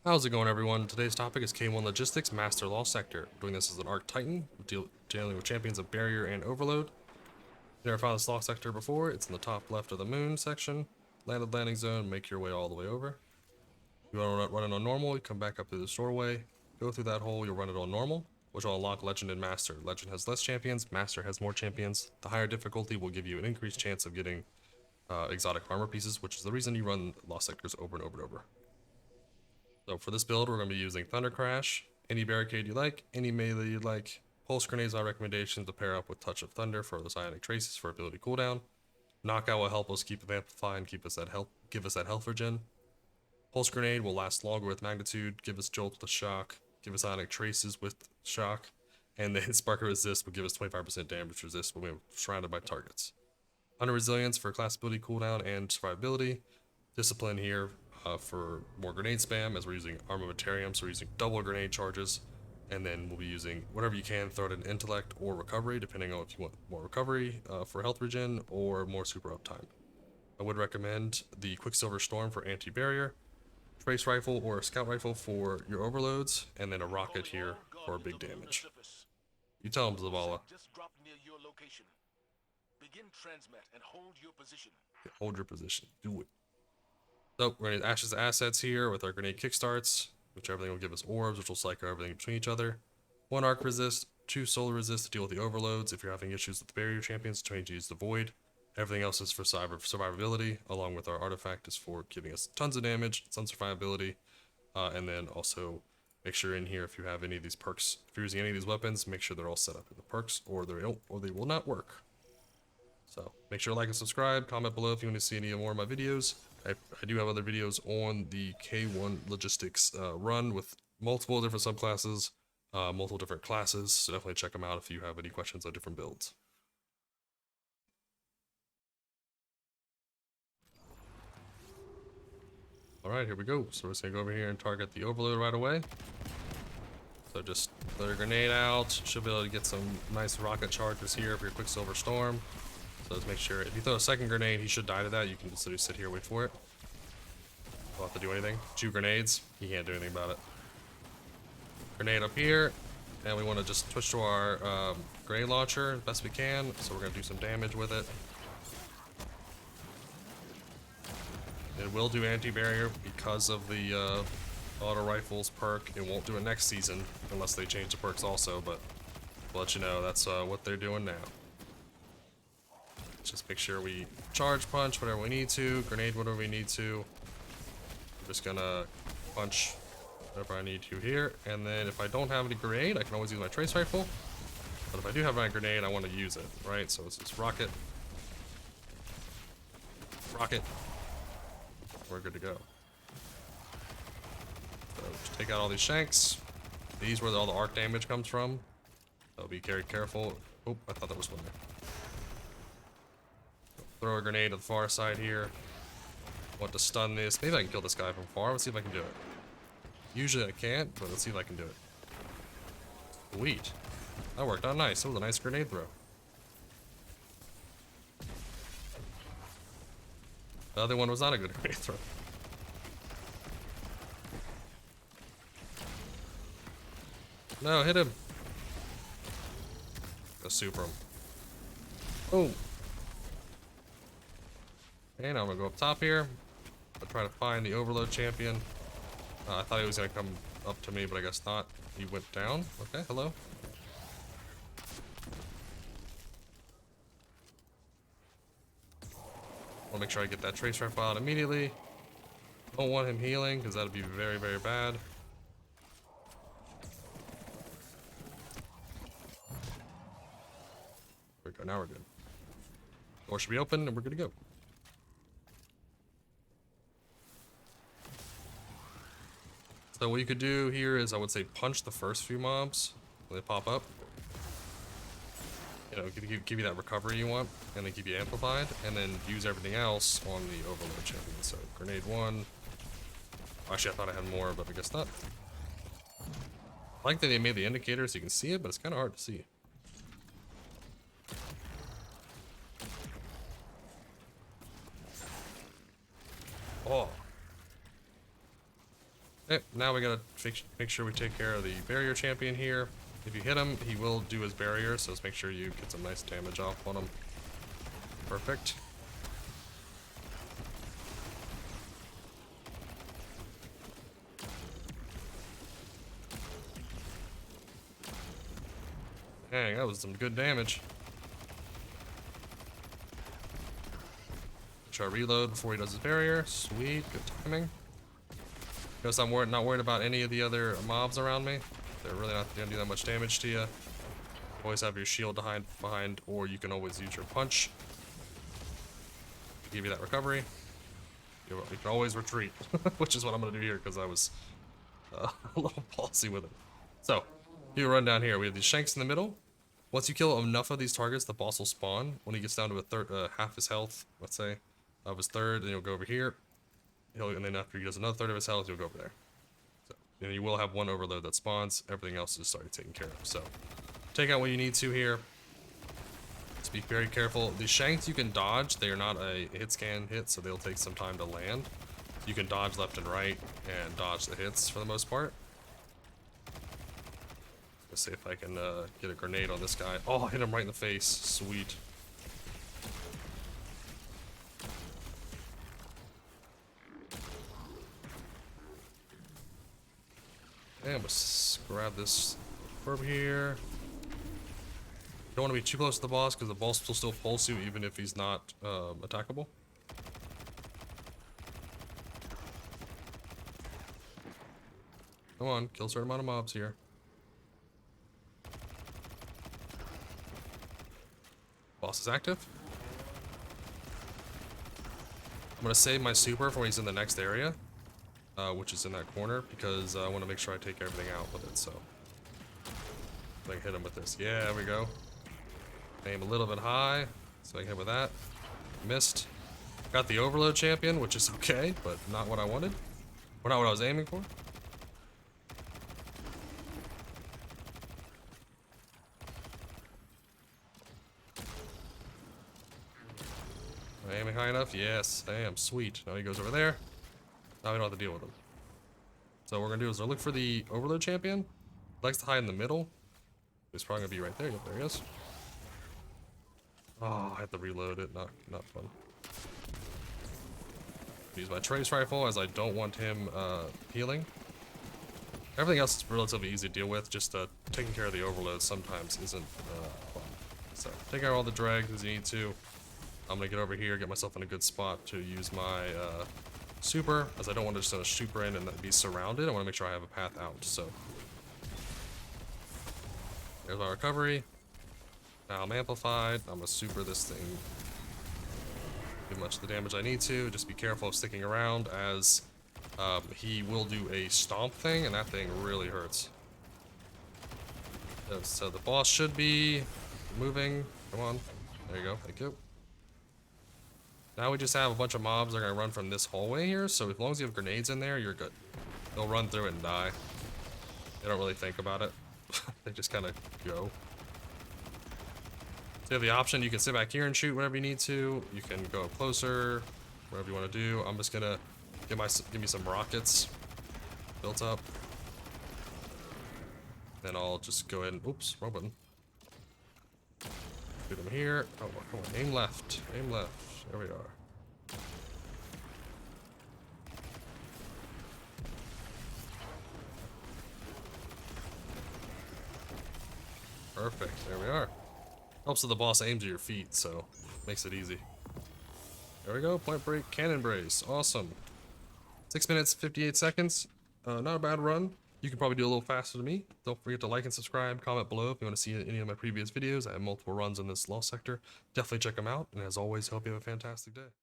How's it going, everyone? Today's topic is K1 Logistics Master Law Sector. Doing this as an Arc Titan, dealing with champions of Barrier and Overload. If you never found this law sector before, it's in the top left of the moon section. Landed landing zone, make your way all the way over. You want to run it on normal, you come back up through this doorway, go through that hole, you'll run it on normal, which will unlock Legend and Master. Legend has less champions, Master has more champions. The higher difficulty will give you an increased chance of getting exotic armor pieces, which is the reason you run law sectors over and over and over. So for this build, we're going to be using Thunder Crash, any barricade you like, any melee you like. Pulse Grenades are recommendation to pair up with Touch of Thunder for those Ionic Traces for ability cooldown. Knockout will help us keep it amplify and give us that health regen. Pulse Grenade will last longer with Magnitude, give us Jolt with Shock, give us Ionic Traces with Shock, and then Spark Resist will give us 25% damage resist when we're surrounded by targets. Under Resilience for class ability cooldown and survivability. Discipline here for more grenade spam, as we're using Armamentarium, so we're using double grenade charges, and then we'll be using whatever you can, throw it in Intellect or Recovery, depending on if you want more Recovery for health regen or more super uptime. I would recommend the QuickSilver Storm for anti-barrier, Trace Rifle or a Scout Rifle for your overloads, and then a Rocket here for big damage. You tell them, Zavala. Just drop near your location. Begin transmit and hold your position. Yeah, hold your position. Do it. So we're going to Ashes assets here with our grenade kickstarts, which everything will give us orbs, which will cycle everything between each other. 1 arc resist, 2 solar resist to deal with the overloads. If you're having issues with the barrier champions, trying to use the void. Everything else is for survivability, along with our artifact is for giving us tons of damage, some survivability, and then also make sure in here if you have any of these perks, if you're using any of these weapons, make sure they're all set up in the perks, or they will not work. So make sure to like and subscribe, comment below if you want to see any more of my videos. I do have other videos on the K1 Logistics run with multiple different subclasses, multiple different classes, so definitely check them out if you have any questions on different builds. Alright, here we go. So we're just going to go over here and target the overload right away. So just throw a grenade out, should be able to get some nice rocket charges here for your QuickSilver Storm. So let's make sure, if you throw a second grenade, he should die to that. You can just literally sit here and wait for it. Don't have to do anything. 2 grenades, he can't do anything about it. Grenade up here, and we want to just switch to our grenade launcher as best we can. So we're going to do some damage with it. It will do anti-barrier because of the auto rifles perk. It won't do it next season unless they change the perks also, but we'll let you know that's what they're doing now. Just make sure we charge punch whatever we need to, grenade whatever we need to. I'm just gonna punch whatever I need to here, and then if I don't have any grenade, I can always use my trace rifle. But if I do have my grenade, I want to use it, right? So it's just rocket. Rocket. We're good to go. So just take out all these shanks. These where all the arc damage comes from. So be very careful. Oh, I thought that was one there. Throw a grenade to the far side here. Want to stun this. Maybe I can kill this guy from far. Let's see if I can do it. Usually I can't, but let's see if I can do it. Sweet. That worked out nice. That was a nice grenade throw. The other one was not a good grenade throw. No, hit him. Go super him. Boom. Okay, now I'm gonna go up top here. I'll try to find the overload champion. I thought he was gonna come up to me, but I guess not. He went down. Okay, hello. Wanna make sure I get that trace rifle out immediately. Don't want him healing, because that'd be very, very bad. There we go, now we're good. Door should be open, and we're good to go. So what you could do here is I would say punch the first few mobs when they pop up. You know, give you that recovery you want, and then keep you amplified, and then use everything else on the overload champion. So grenade 1. Actually, I thought I had more, but I guess not. I like that they made the indicator so you can see it, but it's kind of hard to see. Oh. Okay, now we gotta make sure we take care of the barrier champion here. If you hit him, he will do his barrier, so let's make sure you get some nice damage off on him. Perfect. Dang, that was some good damage. Make sure I reload before he does his barrier. Sweet, good timing. Notice I'm not worried about any of the other mobs around me. They're really not gonna do that much damage to you. Always have your shield behind, or you can always use your punch. Give you that recovery. You can always retreat, which is what I'm gonna do here because I was a little ballsy with it. So, you run down here. We have these shanks in the middle. Once you kill enough of these targets, the boss will spawn. When he gets down to a third, half his health, let's say, of his third, then he'll go over here. And then after he does another third of his health, he'll go over there. So, and you will have one overload that spawns. Everything else is already taken care of. So, take out what you need to here. Just be very careful. The shanks you can dodge. They are not a hit scan hit, so they'll take some time to land. You can dodge left and right and dodge the hits for the most part. Let's see if I can get a grenade on this guy. Oh, hit him right in the face. Sweet. And let's grab this herb here. Don't want to be too close to the boss because the boss will still pulse you even if he's not attackable. Come on, kill a certain amount of mobs here. Boss is active. I'm gonna save my super for when he's in the next area, which is in that corner, because I want to make sure I take everything out with it. So I can hit him with this. Yeah, there we go. Aim a little bit high, so I can hit with that. Missed. Got the overload champion, which is okay, but not what I wanted. Or not what I was aiming for. Am I aiming high enough? Yes, I am. Sweet. Now he goes over there. Now we don't have to deal with him. So what we're gonna do is we'll look for the overload champion. He likes to hide in the middle. He's probably gonna be right there. Yep, there he is. Oh, I have to reload it. Not fun. Use my trace rifle as I don't want him healing. Everything else is relatively easy to deal with. Just taking care of the overload sometimes isn't fun. So take out all the drags as you need to. I'm gonna get over here, get myself in a good spot to use my super, as I don't want to just super in and then be surrounded. I want to make sure I have a path out. So there's my recovery. Now I'm amplified. I'm gonna super this thing. Do much of the damage I need to. Just be careful of sticking around, as he will do a stomp thing, and that thing really hurts. So the boss should be moving. Come on. There you go. Thank you. Now we just have a bunch of mobs that are going to run from this hallway here, so as long as you have grenades in there, you're good. They'll run through it and die. They don't really think about it. They just kind of go. So you have the option, you can sit back here and shoot whenever you need to. You can go up closer, whatever you want to do. I'm just going to give me some rockets built up. Then I'll just go ahead and, oops, wrong button. Shoot them here. Oh, come on, aim left, aim left. There we are. Perfect, there we are. Helps if the boss aims at your feet, so makes it easy. There we go, point break, cannon brace, awesome. 6 minutes, 58 seconds, not a bad run. You can probably do a little faster than me. Don't forget to like and subscribe, comment below if you want to see any of my previous videos. I have multiple runs in this lost sector. Definitely check them out, and as always, hope you have a fantastic day.